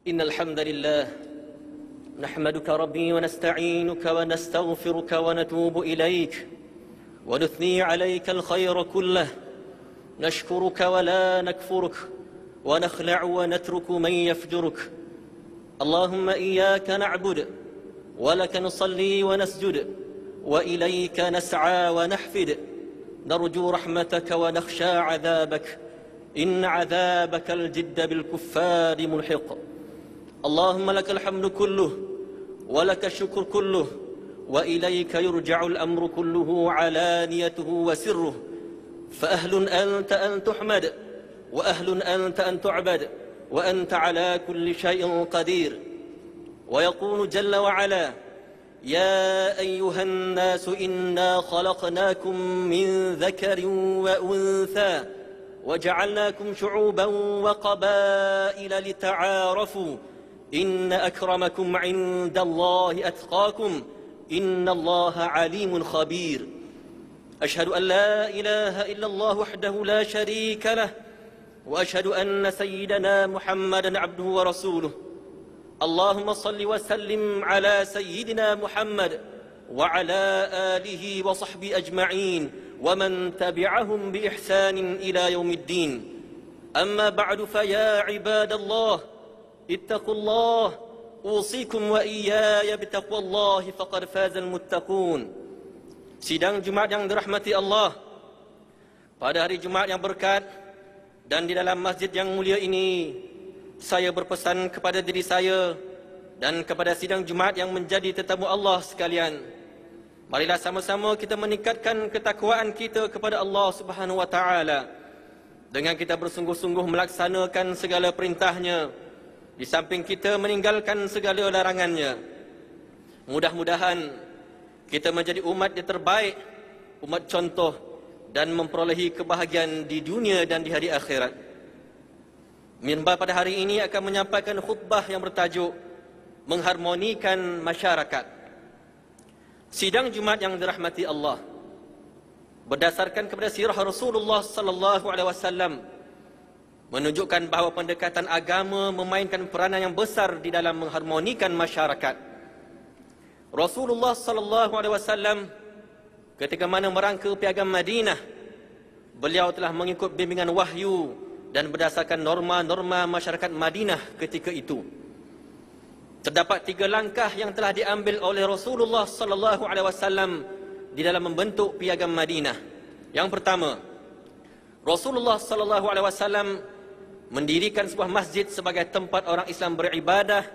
إن الحمد لله نحمدك ربي ونستعينك ونستغفرك ونتوب إليك ونثني عليك الخير كله، نشكرك ولا نكفرك، ونخلع ونترك من يفجرك. اللهم إياك نعبد ولك نصلي ونسجد وإليك نسعى ونحفد، نرجو رحمتك ونخشى عذابك، إن عذابك الجد بالكفار ملحق. اللهم لك الحمد كله ولك الشكر كله، وإليك يرجع الأمر كله علانيته وسره، فأهل أنت أن تحمد، وأهل أنت أن تعبد، وأنت على كل شيء قدير. ويقول جل وعلا: يا أيها الناس إنا خلقناكم من ذكر وأنثى وجعلناكم شعوبا وقبائل لتعارفوا إن أكرمكم عند الله أتقاكم إن الله عليم خبير. أشهد أن لا إله إلا الله وحده لا شريك له، وأشهد أن سيدنا محمدا عبده ورسوله. اللهم صل وسلم على سيدنا محمد وعلى آله وصحبه أجمعين ومن تبعهم بإحسان إلى يوم الدين. أما بعد، فيا عباد الله اتقوا الله، أوصيكم وإياي بتقوى الله فقد فاز المتقون. Sidang Jumaat yang dirahmati Allah, pada hari Jumaat yang berkat dan di dalam masjid yang mulia ini, saya berpesan kepada diri saya dan kepada sidang Jumaat yang menjadi tetamu Allah sekalian, marilah sama-sama kita meningkatkan ketakwaan kita kepada Allah Subhanahu wa taala dengan kita bersungguh-sungguh melaksanakan segala perintahnya, di samping kita meninggalkan segala larangannya. Mudah-mudahan kita menjadi umat yang terbaik, umat contoh, dan memperolehi kebahagiaan di dunia dan di hari akhirat. Minbar pada hari ini akan menyampaikan khutbah yang bertajuk mengharmonikan masyarakat. Sidang Jumaat yang dirahmati Allah, berdasarkan kepada sirah Rasulullah sallallahu alaihi wasallam, menunjukkan bahawa pendekatan agama memainkan peranan yang besar di dalam mengharmonikan masyarakat. Rasulullah sallallahu alaihi wasallam ketika mana merangka piagam Madinah, beliau telah mengikut bimbingan wahyu dan berdasarkan norma-norma masyarakat Madinah ketika itu. Terdapat 3 langkah yang telah diambil oleh Rasulullah sallallahu alaihi wasallam di dalam membentuk piagam Madinah. Yang pertama, Rasulullah sallallahu alaihi wasallam mendirikan sebuah masjid sebagai tempat orang Islam beribadah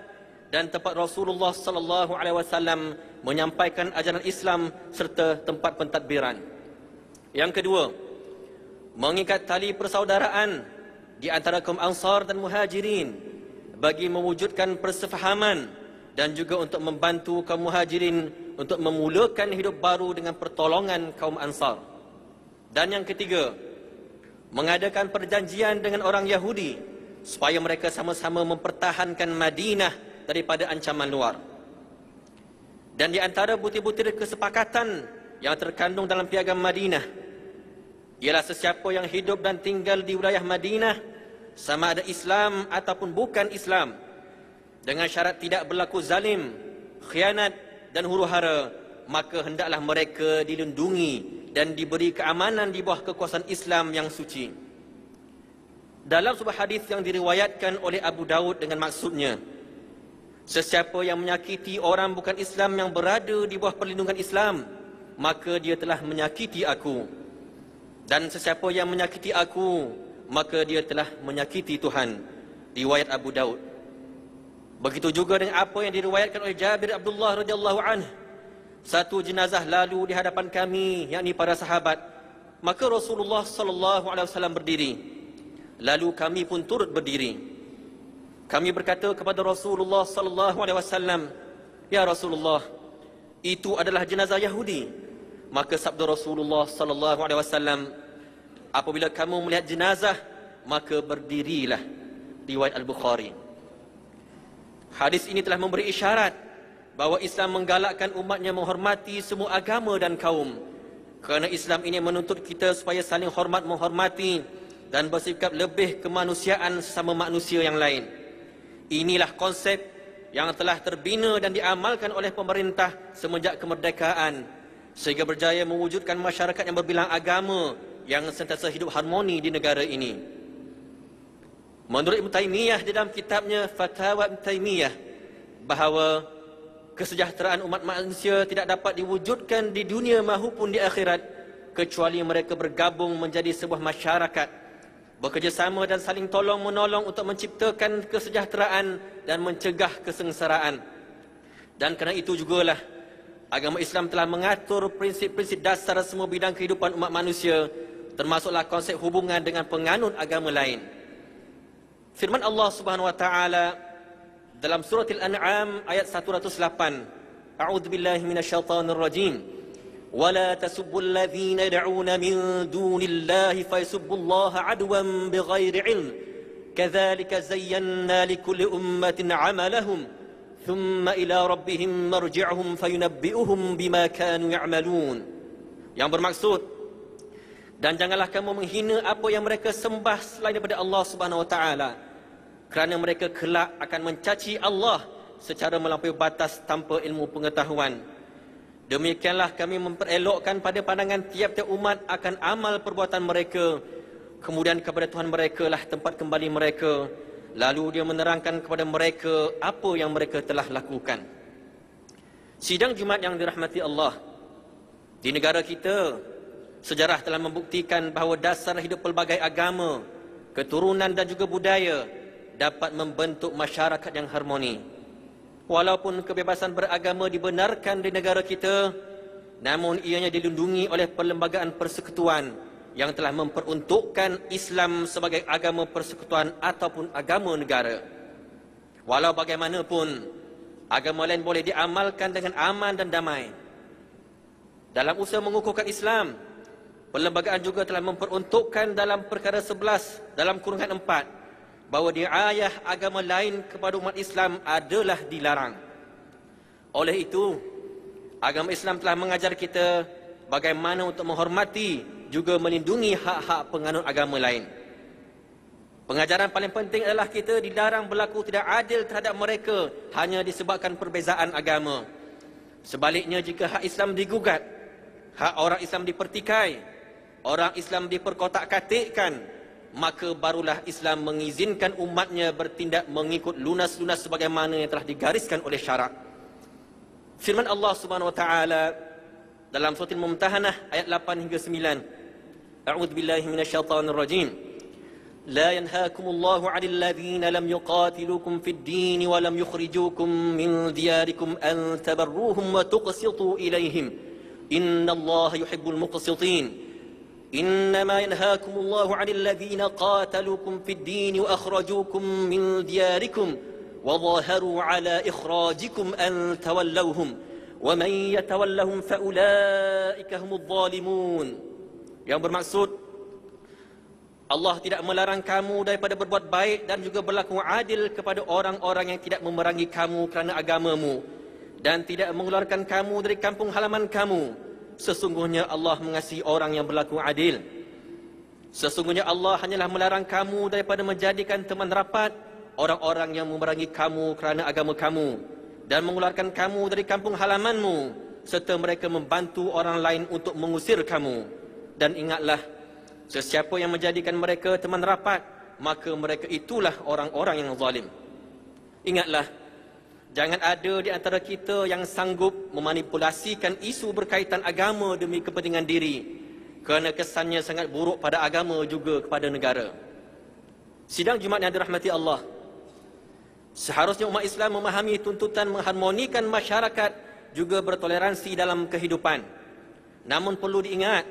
dan tempat Rasulullah sallallahu alaihi wasallam menyampaikan ajaran Islam serta tempat pentadbiran. Yang kedua, mengikat tali persaudaraan di antara kaum Ansar dan Muhajirin bagi mewujudkan persefahaman dan juga untuk membantu kaum Muhajirin untuk memulakan hidup baru dengan pertolongan kaum Ansar. Dan yang ketiga, mengadakan perjanjian dengan orang Yahudi supaya mereka sama-sama mempertahankan Madinah daripada ancaman luar. Dan di antara butir-butir kesepakatan yang terkandung dalam piagam Madinah ialah sesiapa yang hidup dan tinggal di wilayah Madinah, sama ada Islam ataupun bukan Islam, dengan syarat tidak berlaku zalim, khianat dan huru-hara, maka hendaklah mereka dilindungi dan diberi keamanan di bawah kekuasaan Islam yang suci. Dalam sebuah hadis yang diriwayatkan oleh Abu Daud dengan maksudnya, sesiapa yang menyakiti orang bukan Islam yang berada di bawah perlindungan Islam, maka dia telah menyakiti aku. Dan sesiapa yang menyakiti aku, maka dia telah menyakiti Tuhan. Riwayat Abu Daud. Begitu juga dengan apa yang diriwayatkan oleh Jabir Abdullah radhiyallahu anhu. Satu jenazah lalu di hadapan kami, yakni para sahabat. Maka Rasulullah sallallahu alaihi wasallam berdiri. Lalu kami pun turut berdiri. Kami berkata kepada Rasulullah sallallahu alaihi wasallam, "Ya Rasulullah, itu adalah jenazah Yahudi." Maka sabda Rasulullah sallallahu alaihi wasallam, "Apabila kamu melihat jenazah, maka berdirilah." Riwayat Al-Bukhari. Hadis ini telah memberi isyarat bahawa Islam menggalakkan umatnya menghormati semua agama dan kaum. Kerana Islam ini menuntut kita supaya saling hormat menghormati dan bersikap lebih kemanusiaan sesama manusia yang lain. Inilah konsep yang telah terbina dan diamalkan oleh pemerintah semenjak kemerdekaan, sehingga berjaya mewujudkan masyarakat yang berbilang agama yang sentiasa hidup harmoni di negara ini. Menurut Ibn Taymiyah di dalam kitabnya Fatawa Ibn Taymiyah, bahawa kesejahteraan umat manusia tidak dapat diwujudkan di dunia maupun di akhirat kecuali mereka bergabung menjadi sebuah masyarakat, bekerjasama dan saling tolong-menolong untuk menciptakan kesejahteraan dan mencegah kesengsaraan. Dan kerana itu jugalah agama Islam telah mengatur prinsip-prinsip dasar semua bidang kehidupan umat manusia, termasuklah konsep hubungan dengan penganut agama lain. Firman Allah Subhanahu wa taala dalam surah Al-An'am ayat 108, A'udzubillahi minasyaitonir rajim. ولا تسبوا الذين يدعون من دون الله فيسبوا الله عدوا بغير علم كذلك زينا لكل أمة عملهم ثم إلى ربهم مرجعهم فينبئهم بما كانوا يعملون. Yang bermaksud, dan janganlah kamu menghina apa yang mereka sembah selain daripada Allah Subhanahu wa taala, kerana mereka kelak akan mencaci Allah secara melampaui batas tanpa ilmu pengetahuan. Demikianlah kami memperelokkan pada pandangan tiap-tiap umat akan amal perbuatan mereka. Kemudian kepada Tuhan mereka lah tempat kembali mereka. Lalu dia menerangkan kepada mereka apa yang mereka telah lakukan. Sidang Jumaat yang dirahmati Allah, di negara kita, sejarah telah membuktikan bahawa dasar hidup pelbagai agama, keturunan dan juga budaya dapat membentuk masyarakat yang harmoni. Walaupun kebebasan beragama dibenarkan di negara kita, namun ianya dilindungi oleh perlembagaan persekutuan yang telah memperuntukkan Islam sebagai agama persekutuan ataupun agama negara. Walau bagaimanapun, agama lain boleh diamalkan dengan aman dan damai. Dalam usaha mengukuhkan Islam, perlembagaan juga telah memperuntukkan dalam perkara 11 dalam kurungan 4 bahawa diayah agama lain kepada umat Islam adalah dilarang. Oleh itu, agama Islam telah mengajar kita bagaimana untuk menghormati juga melindungi hak-hak penganut agama lain. Pengajaran paling penting adalah kita dilarang berlaku tidak adil terhadap mereka hanya disebabkan perbezaan agama. Sebaliknya, jika hak Islam digugat, hak orang Islam dipertikai, orang Islam diperkotak-katikkan, maka barulah Islam mengizinkan umatnya bertindak mengikut lunas-lunas sebagaimana yang telah digariskan oleh syarak. Firman Allah Subhanahu wa taala dalam surah Al-Mumtahanah ayat 8 hingga 9. A'udzubillahi minasyaitonir rajim. La yanhaakumullahu 'anil ladzina lam yuqatilukum fid din wa lam yukhrijukum min diyarikum an tabarruhum wa tuqsitu ilaihim. Innallaha yuhibbul muqsitin. إنما ينهاكم الله عن الذين قاتلوكم في الدين وأخرجوكم من دياركم وظاهروا على إخراجكم أن تولوهم ومن يتولهم فأولئك هم الظالمون. Yang bermaksud, Allah tidak melarang kamu daripada berbuat baik dan juga berlaku adil kepada orang-orang yang tidak memerangi kamu kerana agamamu dan tidak mengeluarkan kamu dari kampung halaman kamu. Sesungguhnya Allah mengasihi orang yang berlaku adil. Sesungguhnya Allah hanyalah melarang kamu daripada menjadikan teman rapat orang-orang yang memerangi kamu kerana agama kamu dan mengeluarkan kamu dari kampung halamanmu, serta mereka membantu orang lain untuk mengusir kamu. Dan ingatlah, sesiapa yang menjadikan mereka teman rapat, maka mereka itulah orang-orang yang zalim. Ingatlah, jangan ada di antara kita yang sanggup memanipulasikan isu berkaitan agama demi kepentingan diri, kerana kesannya sangat buruk pada agama juga kepada negara. Sidang Jumaat yang dirahmati Allah, seharusnya umat Islam memahami tuntutan mengharmonikan masyarakat juga bertoleransi dalam kehidupan. Namun perlu diingat,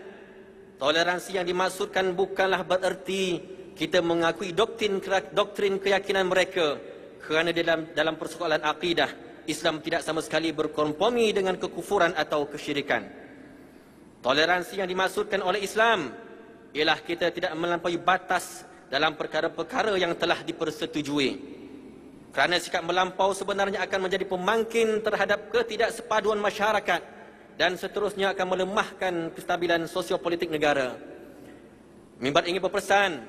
toleransi yang dimaksudkan bukanlah bererti kita mengakui doktrin keyakinan mereka, kerana dalam persoalan akidah, Islam tidak sama sekali berkompromi dengan kekufuran atau kesyirikan. Toleransi yang dimaksudkan oleh Islam ialah kita tidak melampaui batas dalam perkara-perkara yang telah dipersetujui. Kerana sikap melampau sebenarnya akan menjadi pemangkin terhadap ketidaksepaduan masyarakat dan seterusnya akan melemahkan kestabilan sosiopolitik negara. Mimbar ingin berpesan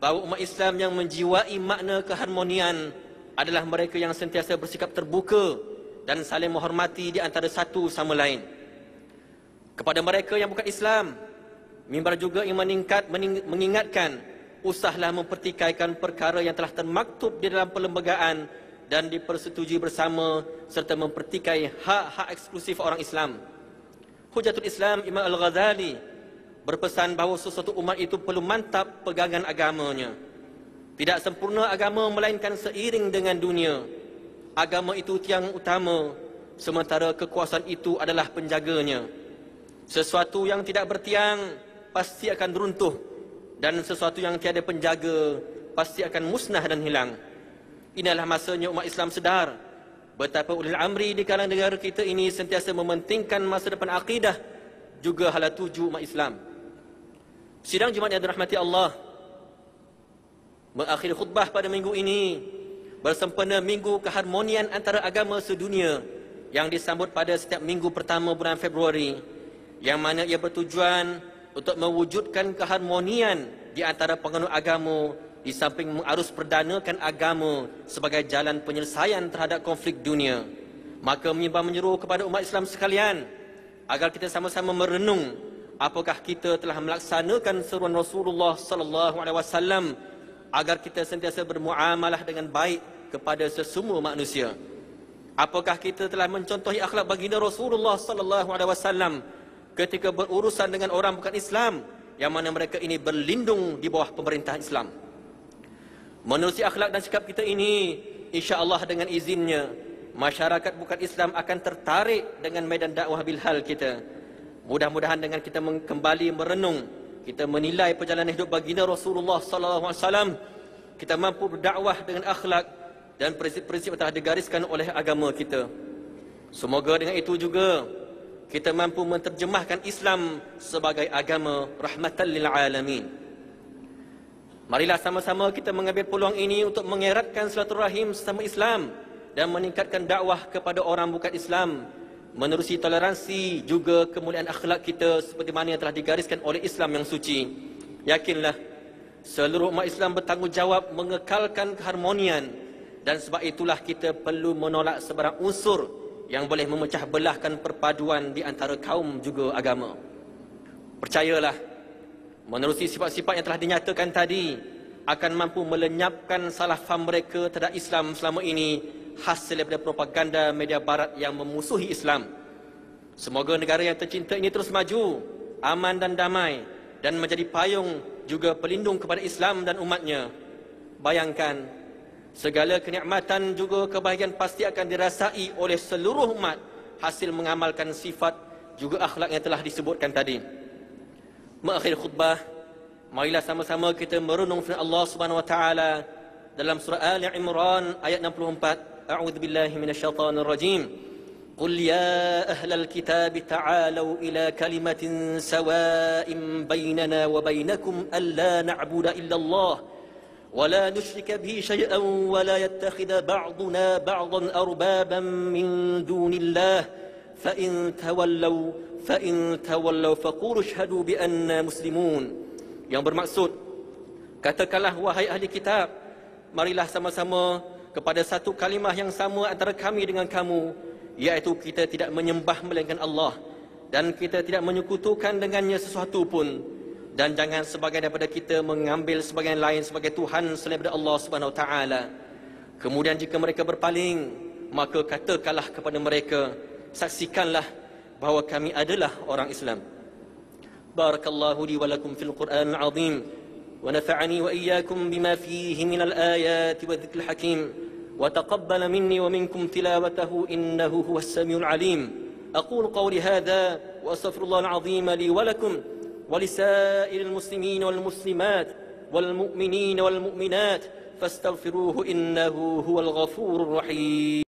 bahawa umat Islam yang menjiwai makna keharmonian adalah mereka yang sentiasa bersikap terbuka dan saling menghormati di antara satu sama lain. Kepada mereka yang bukan Islam, mimbar juga yang mengingatkan, usahlah mempertikaikan perkara yang telah termaktub di dalam perlembagaan dan dipersetujui bersama, serta mempertikai hak-hak eksklusif orang Islam. Hujatul Islam Imam Al-Ghazali berpesan bahawa sesuatu umat itu perlu mantap pegangan agamanya. Tidak sempurna agama melainkan seiring dengan dunia. Agama itu tiang utama, sementara kekuasaan itu adalah penjaganya. Sesuatu yang tidak bertiang pasti akan runtuh, dan sesuatu yang tiada penjaga pasti akan musnah dan hilang. Inilah masanya umat Islam sedar betapa ulil amri di kalangan negara kita ini sentiasa mementingkan masa depan akidah juga hala tuju umat Islam. Sidang Jumaat yang dirahmati Allah, mengakhiri khutbah pada minggu ini bersempena Minggu Keharmonian Antara Agama Sedunia yang disambut pada setiap minggu pertama bulan Februari, yang mana ia bertujuan untuk mewujudkan keharmonian di antara penganut agama di samping mengarus perdanakan agama sebagai jalan penyelesaian terhadap konflik dunia. Maka mimbar menyeru kepada umat Islam sekalian agar kita sama-sama merenung apakah kita telah melaksanakan seruan Rasulullah sallallahu alaihi wasallam agar kita sentiasa bermuamalah dengan baik kepada sesama manusia. Apakah kita telah mencontohi akhlak baginda Rasulullah sallallahu alaihi wasallam ketika berurusan dengan orang bukan Islam, yang mana mereka ini berlindung di bawah pemerintah Islam. Menerusi akhlak dan sikap kita ini, insya-Allah dengan izinnya, masyarakat bukan Islam akan tertarik dengan medan dakwah bilhal kita. Mudah-mudahan dengan kita kembali merenung, kita menilai perjalanan hidup baginda Rasulullah sallallahu alaihi wasallam, kita mampu berdakwah dengan akhlak dan prinsip-prinsip yang telah digariskan oleh agama kita. Semoga dengan itu juga kita mampu menterjemahkan Islam sebagai agama rahmatan lil alamin. Marilah sama-sama kita mengambil peluang ini untuk mengeratkan silaturahim sesama Islam dan meningkatkan dakwah kepada orang bukan Islam, menerusi toleransi juga kemuliaan akhlak kita seperti mana yang telah digariskan oleh Islam yang suci. Yakinlah, seluruh umat Islam bertanggungjawab mengekalkan keharmonian, dan sebab itulah kita perlu menolak sebarang unsur yang boleh memecah belahkan perpaduan di antara kaum juga agama. Percayalah, menerusi sifat-sifat yang telah dinyatakan tadi akan mampu melenyapkan salah faham mereka terhadap Islam selama ini, hasil daripada propaganda media barat yang memusuhi Islam. Semoga negara yang tercinta ini terus maju, aman dan damai, dan menjadi payung juga pelindung kepada Islam dan umatnya. Bayangkan, segala kenikmatan juga kebahagiaan pasti akan dirasai oleh seluruh umat hasil mengamalkan sifat juga akhlak yang telah disebutkan tadi. Mengakhiri khutbah, marilah sama-sama kita merenung firman Allah Subhanahu wa taala dalam surah Ali Imran ayat 64. A'udzu billahi minasyaitonir rajim. Qul ya ahlal kitab ta'alu ila kalimatin sawa'in bainana wa bainakum alla na'budu illa Allah wa la nusyrika bihi syai'an wa la yattakhidha ba'duna ba'dan arbaban min dunillah fa in tawallaw faqulu ashhadu bi anna muslimun. Yang bermaksud, katakanlah wahai ahli kitab, marilah sama-sama kepada satu kalimah yang sama antara kami dengan kamu, iaitu kita tidak menyembah melainkan Allah dan kita tidak menyekutukan dengannya sesuatu pun, dan jangan sebagian daripada kita mengambil sebagian lain sebagai Tuhan selain daripada Allah Subhanahu wa taala. Kemudian jika mereka berpaling, maka katakanlah kepada mereka, saksikanlah bahawa kami adalah orang Islam. Barakallahu li wa lakum fil Qur'anil azim wa nafa'ani wa iyyakum bima fihi minal ayati wa dhikril hakim wa taqabbala minni wa minkum tilawatahu innahu huwas samiul alim. Aqulu qawli hadha wa astaghfirullahal azim li wa lakum wa lisairil muslimin wal muslimat wal mu'minin wal mu'minat fastaghfiruhu innahu huwal ghafurur rahim.